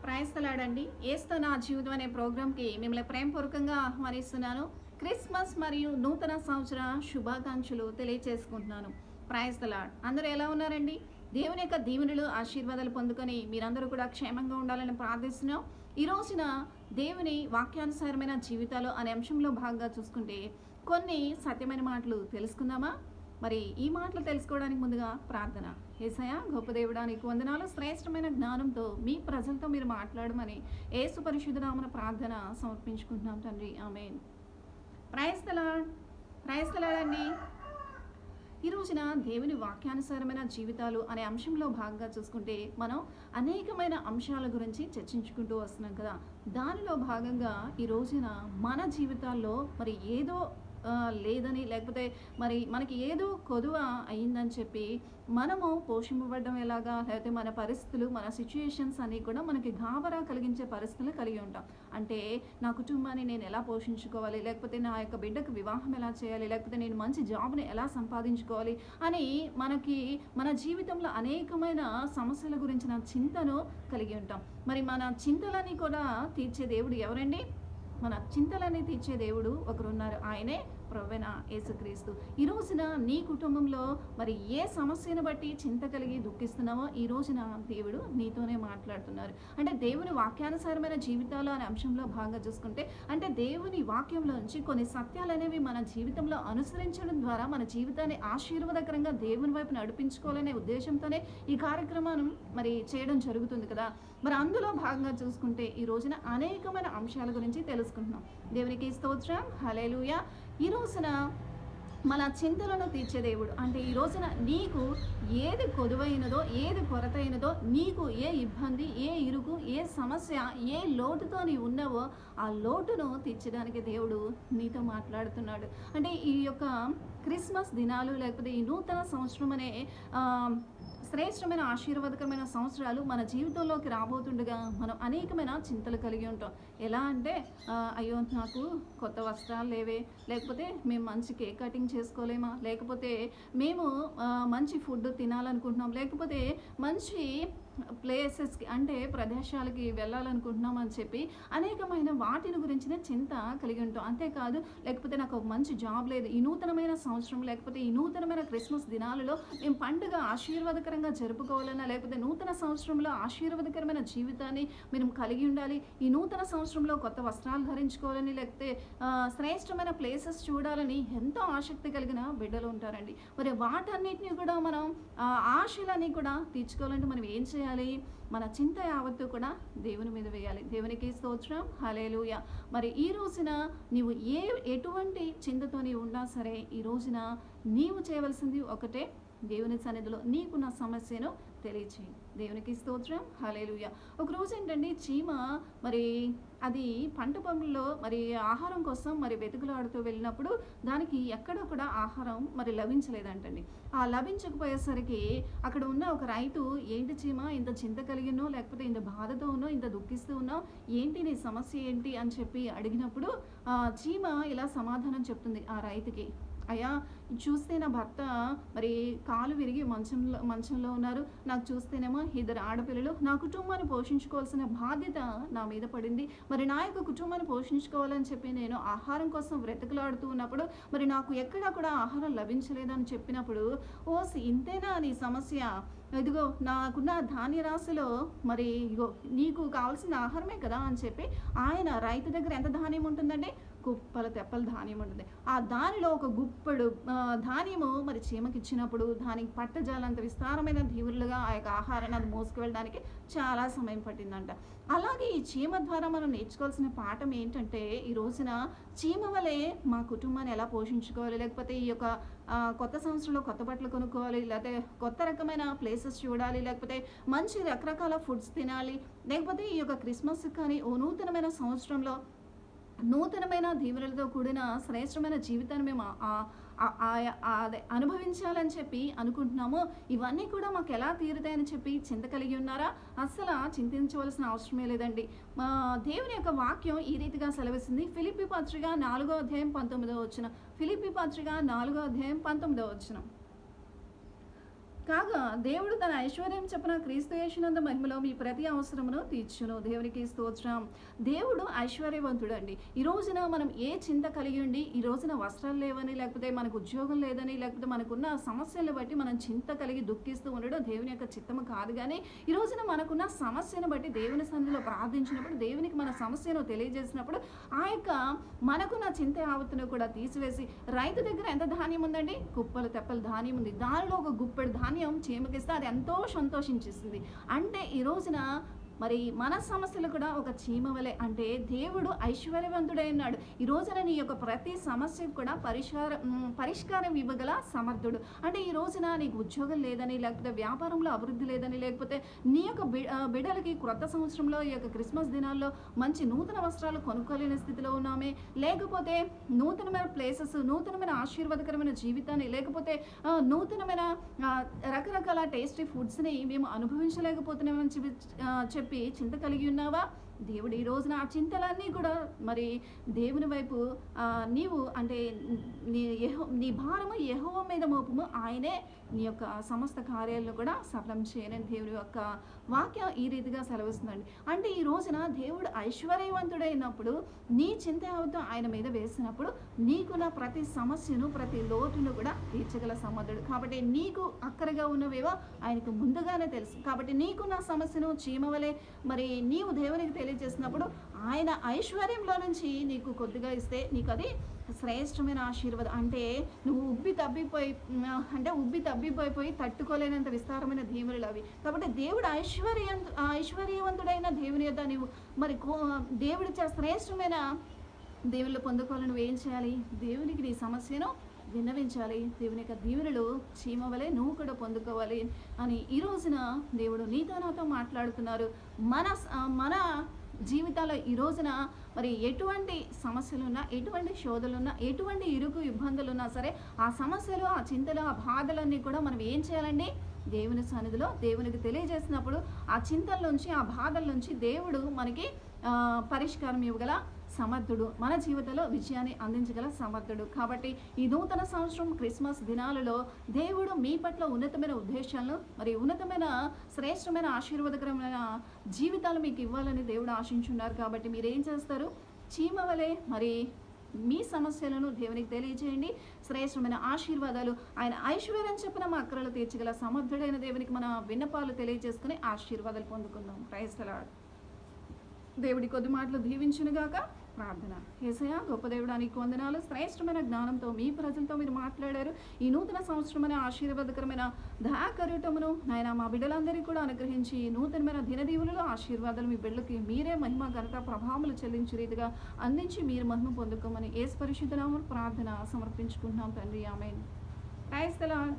ప్రయత్నలాడండి ఏస్తో నా జీవితం అనే ప్రోగ్రాంకి మిమ్మల్ని ప్రేమపూర్వకంగా ఆహ్వానిస్తున్నాను. క్రిస్మస్ మరియు నూతన సంవత్సర శుభాకాంక్షలు తెలియచేసుకుంటున్నాను. ప్రయత్నలాడ్ అందరూ ఎలా ఉన్నారండి? దేవుని యొక్క దీవెనలు ఆశీర్వాదాలు పొందుకొని మీరందరూ కూడా క్షేమంగా ఉండాలని ప్రార్థిస్తున్నాం. ఈ రోజున దేవుని వాక్యానుసారమైన జీవితాలు అనే అంశంలో భాగంగా చూసుకుంటే కొన్ని సత్యమైన మాటలు తెలుసుకుందామా? మరి ఈ మాటలు తెలుసుకోవడానికి ముందుగా ప్రార్థన. యేసయ్యా, గొప్ప దేవుడా, నీకు వందనాలు. శ్రేష్టమైన జ్ఞానంతో మీ ప్రజలతో మీరు మాట్లాడమని యేసు పరిశుద్ధ నామమున ప్రార్థన సమర్పించుకుంటున్నాం తండ్రి. ఆమేన్. ప్రైజ్ ది లార్డ్ అండి. ఈ రోజున దేవుని వాక్యానుసారమైన జీవితాలు అనే అంశంలో భాగంగా చూసుకుంటే మనం అనేకమైన అంశాల గురించి చర్చించుకుంటూ వస్తున్నాం కదా. దానిలో భాగంగా ఈ రోజున మన జీవితాల్లో మరి ఏదో లేదని, లేకపోతే మరి మనకి ఏదో కొదువ అయిందని చెప్పి మనము పోషింపబడడం ఎలాగా, లేకపోతే మన పరిస్థితులు, మన సిచ్యుయేషన్స్ అన్నీ కూడా మనకి గాబరా కలిగించే పరిస్థితులు కలిగి ఉంటాం. అంటే నా కుటుంబాన్ని నేను ఎలా పోషించుకోవాలి, లేకపోతే నా యొక్క బిడ్డకు వివాహం ఎలా చేయాలి, లేకపోతే నేను మంచి జాబ్ని ఎలా సంపాదించుకోవాలి అని మనకి మన జీవితంలో అనేకమైన సమస్యల గురించిన చింతను కలిగి ఉంటాం. మరి మన చింతలని కూడా తీర్చే దేవుడు ఎవరండి? మన చింతలన్నీ తీర్చే దేవుడు ఒకరున్నారు. ఆయనే ప్రభువైన యేసుక్రీస్తు. ఈ రోజున నీ కుటుంబంలో మరి ఏ సమస్యను బట్టి చింత కలిగి దుఃఖిస్తున్నావో ఈ రోజున దేవుడు నీతోనే మాట్లాడుతున్నారు. అంటే దేవుని వాక్యానుసారమైన జీవితాలు అనే అంశంలో భాగంగా చూసుకుంటే, అంటే దేవుని వాక్యంలో నుంచి కొన్ని సత్యాలు అనేవి మన జీవితంలో అనుసరించడం ద్వారా మన జీవితాన్ని ఆశీర్వాదకరంగా దేవుని వైపు నడిపించుకోవాలనే ఉద్దేశంతోనే ఈ కార్యక్రమాన్ని మరి చేయడం జరుగుతుంది కదా. మరి అందులో భాగంగా చూసుకుంటే ఈ రోజున అనేకమైన అంశాల గురించి తెలుసుకుంటున్నాం. దేవునికి స్తోత్రం, హల్లెలూయా. ఈ రోజున మన చింతలను తీర్చే దేవుడు. అంటే ఈ రోజున నీకు ఏది కొదువైనదో, ఏది కొరత అయినదో, నీకు ఏ ఇబ్బంది, ఏ ఇరుకు, ఏ సమస్య, ఏ లోటుతో నీ ఉన్నావో ఆ లోటును తీర్చడానికి దేవుడు నీతో మాట్లాడుతున్నాడు. అంటే ఈ యొక్క క్రిస్మస్ దినాలు, లేకపోతే ఈ నూతన సంవత్సరం అనే శ్రేష్టమైన ఆశీర్వాదకరమైన సంవత్సరాలు మన జీవితంలోకి రాబోతుండగా మనం అనేకమైన చింతలు కలిగి ఉంటాం. ఎలా అంటే అయ్యో నాకు కొత్త వస్త్రాలు లేవే, లేకపోతే మేము మంచి కేక్ కటింగ్ చేసుకోలేమా, లేకపోతే మేము మంచి ఫుడ్ తినాలనుకుంటున్నాం, లేకపోతే మంచి ప్లేసెస్కి అంటే ప్రదేశాలకి వెళ్ళాలనుకుంటున్నాం అని చెప్పి అనేకమైన వాటిని గురించిన చింత కలిగి ఉంటాం. అంతేకాదు, లేకపోతే నాకు ఒక మంచి జాబ్ లేదు, ఈ నూతనమైన సంవత్సరం లేకపోతే ఈ నూతనమైన క్రిస్మస్ దినాలలో మేము పండుగ ఆశీర్వాదకరంగా జరుపుకోవాలన్నా, లేకపోతే నూతన సంవత్సరంలో ఆశీర్వాదకరమైన జీవితాన్ని మేము కలిగి ఉండాలి, ఈ నూతన సంవత్సరంలో కొత్త వస్త్రాలు ధరించుకోవాలని, లేకపోతే శ్రేష్టమైన ప్లేసెస్ చూడాలని ఎంతో ఆసక్తి కలిగిన బిడ్డలు ఉంటారండి. మరి వాటన్నిటిని కూడా మనం ఆశలన్నీ కూడా తీర్చుకోవాలంటే మనం ఏం చేయాలి? మన చింత యావత్తు కూడా దేవుని మీద వేయాలి. దేవునికి స్తోత్రం, హల్లెలూయా. మరి ఈ రోజున నీవు ఎటువంటి చింతతో నీవు ఉన్నా సరే, ఈ రోజున నీవు చేయవలసింది ఒకటే, దేవుని సన్నిధిలో నీకున్న సమస్యను తెలియచేయి. దేవునికి స్తోత్రం, హల్లెలూయా. ఒక రోజు ఏంటండి, చీమ మరి అది పంట పొలంలో మరి ఆహారం కోసం మరి వెతుకులాడుతూ వెళ్ళినప్పుడు దానికి ఎక్కడ కూడా ఆహారం మరి లభించలేదంటండి. ఆ లభించకపోయేసరికి అక్కడ ఉన్న ఒక రైతు, ఏంటి చీమ ఇంత చింత కలిగినో, లేకపోతే ఇంత బాధతో ఉన్నో, ఇంత దుఃఖిస్తూ ఉన్నావు, ఏంటి నీ సమస్య ఏంటి అని చెప్పి అడిగినప్పుడు చీమ ఇలా సమాధానం చెప్తుంది ఆ రైతుకి. అయ్యా, చూస్తే నా భర్త మరి కాలు విరిగి మంచంలో ఉన్నారు, నాకు చూస్తేనేమో 2 ఆడపిల్లలు, నా కుటుంబాన్ని పోషించుకోవాల్సిన బాధ్యత నా మీద పడింది, మరి నా యొక్క కుటుంబాన్ని పోషించుకోవాలని చెప్పి నేను ఆహారం కోసం వెతుకులాడుతూ ఉన్నప్పుడు మరి నాకు ఎక్కడా కూడా ఆహారం లభించలేదని చెప్పినప్పుడు, ఓసి ఇంతేనా నీ సమస్య, ఇదిగో నాకున్న ధాన్య రాశిలో మరి ఇగో నీకు కావాల్సిన ఆహారమే కదా అని చెప్పి ఆయన రైతు దగ్గర ఎంత ధాన్యం ఉంటుందండి? కుప్పల తెప్పల ధాన్యం ఉంటుంది. ఆ దానిలో ఒక గుప్పడు ధాన్యము మరి చీమకి ఇచ్చినప్పుడు దానికి పట్టజాలంత విస్తారమైన దీవులుగా ఆ యొక్క ఆహారాన్ని అది మోసుకు వెళ్ళడానికి చాలా సమయం పట్టిందంట. అలాగే ఈ చీమ ద్వారా మనం నేర్చుకోవాల్సిన పాఠం ఏంటంటే, ఈ రోజున చీమ వలె మా కుటుంబాన్ని ఎలా పోషించుకోవాలి, లేకపోతే ఈ యొక్క కొత్త సంవత్సరంలో కొత్త బట్టలు కొనుక్కోవాలి, లేకపోతే కొత్త రకమైన ప్లేసెస్ చూడాలి, లేకపోతే మంచి రకరకాల ఫుడ్స్ తినాలి, లేకపోతే ఈ యొక్క క్రిస్మస్ కానీ ఓ నూతనమైన సంవత్సరంలో నూతనమైన దీవెనలతో కూడిన శ్రేష్టమైన జీవితాన్ని మేము అదే అనుభవించాలని చెప్పి అనుకుంటున్నామో, ఇవన్నీ కూడా మాకు ఎలా తీరుతాయని చెప్పి చింత కలిగి ఉన్నారా? అస్సలు చింతించవలసిన అవసరమే లేదండి. దేవుని యొక్క వాక్యం ఈ రీతిగా సెలవిస్తుంది. ఫిలిప్పీ పత్రిక 4వ అధ్యాయం 19వ వచనం. ఫిలిప్పీ పత్రిక 4వ అధ్యాయం 19వ వచనం. కాగా దేవుడు తన ఐశ్వర్యం చొప్పున క్రీస్తు యేసునందు మహిమలో మీ ప్రతి అవసరమును తీర్చును. దేవునికి స్తోత్రం. దేవుడు ఐశ్వర్యవంతుడండి. ఈ రోజున మనం ఏ చింత కలిగి ఉండి, ఈ రోజున వస్త్రాలు లేవని, లేకపోతే మనకు ఉద్యోగం లేదని, లేకపోతే మనకున్న సమస్యలను బట్టి మనం చింత కలిగి దుఃఖిస్తూ ఉండడం దేవుని యొక్క చిత్తము కాదు. కానీ ఈ రోజున మనకున్న సమస్యను బట్టి దేవుని సన్నిధిలో ప్రార్థించినప్పుడు, దేవునికి మన సమస్యను తెలియజేసినప్పుడు, ఆ యొక్క మనకున్న చింత యావత్తును కూడా తీసివేసి, రైతు దగ్గర ఎంత ధాన్యం ఉందండి? కుప్పలు తెప్పలు ధాన్యం ఉంది. దానిలో ఒక గుప్పెడు ధాన్యం చీమకిస్తే అది ఎంతో సంతోషించేస్తుంది. అంటే ఈ రోజున మరి మన సమస్యలు కూడా ఒక చీమ వలె. అంటే దేవుడు ఐశ్వర్యవంతుడై ఉన్నాడు. ఈ రోజున నీ యొక్క ప్రతి సమస్యకు కూడా పరిష్కారం ఇవ్వగల సమర్థుడు. అంటే ఈ రోజున నీకు ఉద్యోగం లేదని, లేకపోతే వ్యాపారంలో అభివృద్ధి లేదని, లేకపోతే నీ యొక్క బిడ్డలకి క్రొత్త సంవత్సరంలో ఈ యొక్క క్రిస్మస్ దినాల్లో మంచి నూతన వస్త్రాలు కొనుక్కోలేని స్థితిలో ఉన్నామే, లేకపోతే నూతనమైన ప్లేసెస్, నూతనమైన ఆశీర్వాదకరమైన జీవితాన్ని, లేకపోతే నూతనమైన రకరకాల టేస్టీ ఫుడ్స్ని మేము అనుభవించలేకపోతున్నామని చెప్పి చింత కలిగి ఉన్నావా? దేవుడు ఈ రోజున ఆ చింతలన్నీ కూడా మరి దేవుని వైపు నీవు అంటే నీ భారము యెహోవా మీద మోపము, ఆయనే నీ యొక్క సమస్త కార్యాలను కూడా సఫలం చేయనని దేవుని యొక్క వాక్యం ఈ రీతిగా సెలవిస్తుందండి. అంటే ఈ రోజున దేవుడు ఐశ్వర్యవంతుడైనప్పుడు నీ చింత యావత్తు ఆయన మీద వేసినప్పుడు నీకున్న ప్రతి సమస్యను, ప్రతి లోటును కూడా తీర్చగల సమర్థుడు. కాబట్టి నీకు అక్కరగా ఉన్నవేవో ఆయనకు ముందుగానే తెలుసు. కాబట్టి నీకున్న సమస్యను చీమవలే మరి నీవు దేవునికి తెలియజేసినప్పుడు ఆయన ఐశ్వర్యంలో నుంచి నీకు కొద్దిగా ఇస్తే నీకు అది శ్రేష్టమైన ఆశీర్వాదం. అంటే నువ్వు ఉబ్బి తబ్బిపోయి తట్టుకోలేనంత విస్తారమైన దీవెనలు అవి. కాబట్టి దేవుడు ఐశ్వర్యవంతుడైన దేవుని యొద్ద నువ్వు మరి దేవుడిచ్చే శ్రేష్టమైన దీవెనలు పొందుకోవాలని నువ్వు ఏం చేయాలి? దేవునికి నీ సమస్యను విన్నవించాలి. దేవుని యొక్క దీవెనలు చీమ వలె నువ్వు కూడా పొందుకోవాలి అని ఈ రోజున దేవుడు నీతో నాతో మాట్లాడుతున్నారు. మన జీవితాల్లో ఈ రోజున మరి ఎటువంటి సమస్యలున్నా, ఎటువంటి శోధలున్నా, ఎటువంటి ఇరుకు ఇబ్బందులున్నా సరే, ఆ సమస్యలు, ఆ చింతలు, ఆ బాధలన్నీ కూడా మనం ఏం చేయాలండి? దేవుని సన్నిధిలో దేవునికి తెలియజేసినప్పుడు ఆ చింతల నుంచి, ఆ బాధల నుంచి దేవుడు మనకి పరిష్కారం ఇవ్వగల సమర్థుడు, మన జీవితంలో విజయాన్ని అందించగల సమర్థుడు. కాబట్టి ఈ నూతన సంవత్సరం క్రిస్మస్ దినాలలో దేవుడు మీ పట్ల ఉన్నతమైన ఉద్దేశాలను, మరి ఉన్నతమైన శ్రేష్టమైన ఆశీర్వాదకరమైన జీవితాలు మీకు ఇవ్వాలని దేవుడు ఆశించున్నారు. కాబట్టి మీరేం చేస్తారు? చీమ వలె మరి మీ సమస్యలను దేవునికి తెలియజేయండి. శ్రేష్టమైన ఆశీర్వాదాలు, ఆయన ఐశ్వర్యం చెప్పిన మా అక్కరలు తీర్చగల సమర్థుడైన దేవునికి మన విన్నపాలు తెలియజేసుకుని ఆశీర్వాదాలు పొందుకుందాం. Praise the lord. దేవుడి కొద్ది మాటలు దీవించునుగాక. ప్రార్థన. యేసయ్యా గొప్ప దేవుడా, నీకు వందనాలు. శ్రేష్టమైన జ్ఞానంతో మీ ప్రజలతో మీరు మాట్లాడారు. ఈ నూతన సంవత్సరమైన ఆశీర్వాదకరమైన దయాకరుటమును నాయన మా బిడ్డలందరికీ కూడా అనుగ్రహించి నూతనమైన దినదీవులలో ఆశీర్వాదాలు మీ బిడ్డలకి మీరే మహిమ ఘనత ప్రభావములు చెల్లించే రీతిగా అందించి మీరు మహిమ పొందుకోమని యేసు పరిశుద్ధ నామములో ప్రార్థన సమర్పించుకుంటున్నాం తండ్రి. ఆమేన్. Praise the lord.